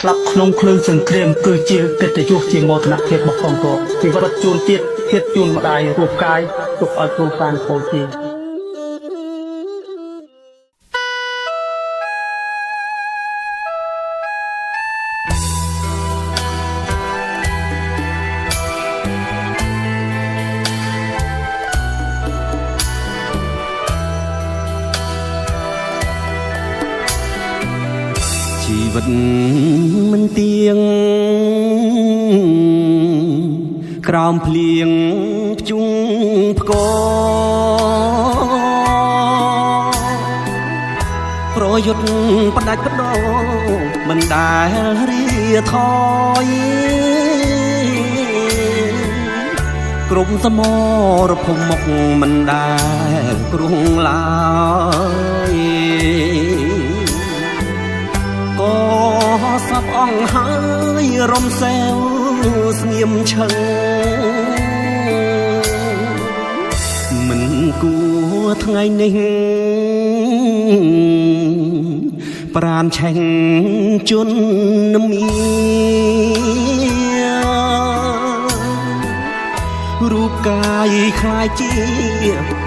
ស្លាប់ក្នុងភ្លើងសង្គ្រាមគឺជាកិត្តិយសជាមោទនភាពរបស់កងទ័ពជីវិតជួនទៀតធៀបជួនម្ដាយរូបកាយទុកឲ្យគ្រួសារពលជាជីវិតមិនទៀងក្រោមភ្លៀងភ្ជុំផ្គរប្រយុទ្ធផ្ដាច់ផ្ដោមិនដែលរាថយក្រុមសមរភូមិមុខមិនដែលគ្រោះឡើយក៏សពអង្ហើយរំសេវស្ងៀមឈឹងមិនគួរថ្ងៃនេះប្រានឆេងជន់មីរូបកាយคล้ายជា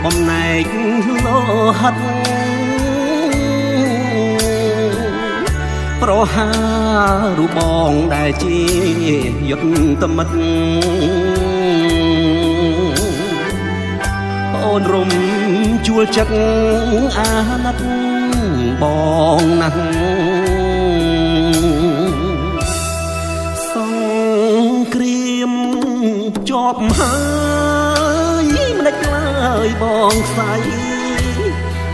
បំណែកលោហិតប្រហារូបបងដែលជាយុទ្ធមិត្តអូនរំជួលចិត្តអាណិតបងណាស់សង្គ្រាមជាប់ហើយមិនដេចឡើយបងស្អី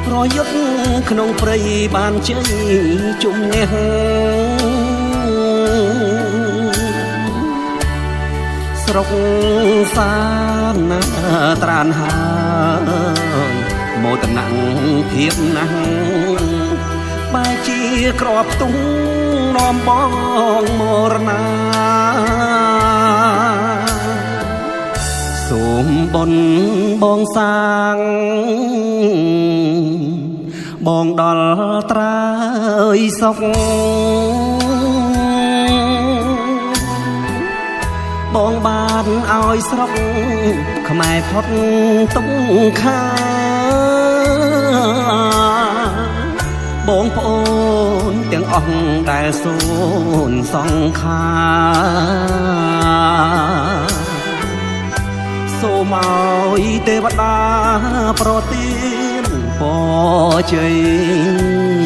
ប្រយុទ្ធក្នុងព្រៃបានជ័យជំនះស្រុកសានណាត្រានហើយមោទនភាពណាស់បែរជាក្របផ្ទុំនាំបងមរណាសូមបុណ្យបងសាងបងដល់ត្រើយសុខបងបានឲ្យស្រុកខ្មែរផុតទុក្ខាបងប្អូនទាំងអស់ដែលសូនសង្ខាសូមឲ្យទេវតាប្រទានពរជ័យ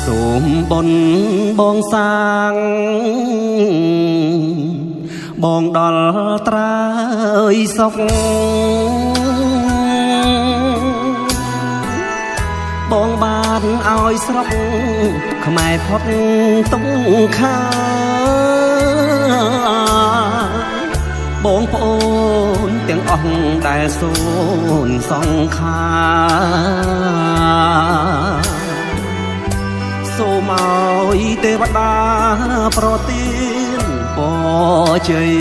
សូមបុណ្យបងសាងបងដល់ត្រើយសុខបងបានឲ្យស្រុកខ្មែរផុតទុក្ខាបងប្អូនទាំងអស់ដែលសូនសង្ខាសូមឲ្យទេវតាប្រទានពរជ័យ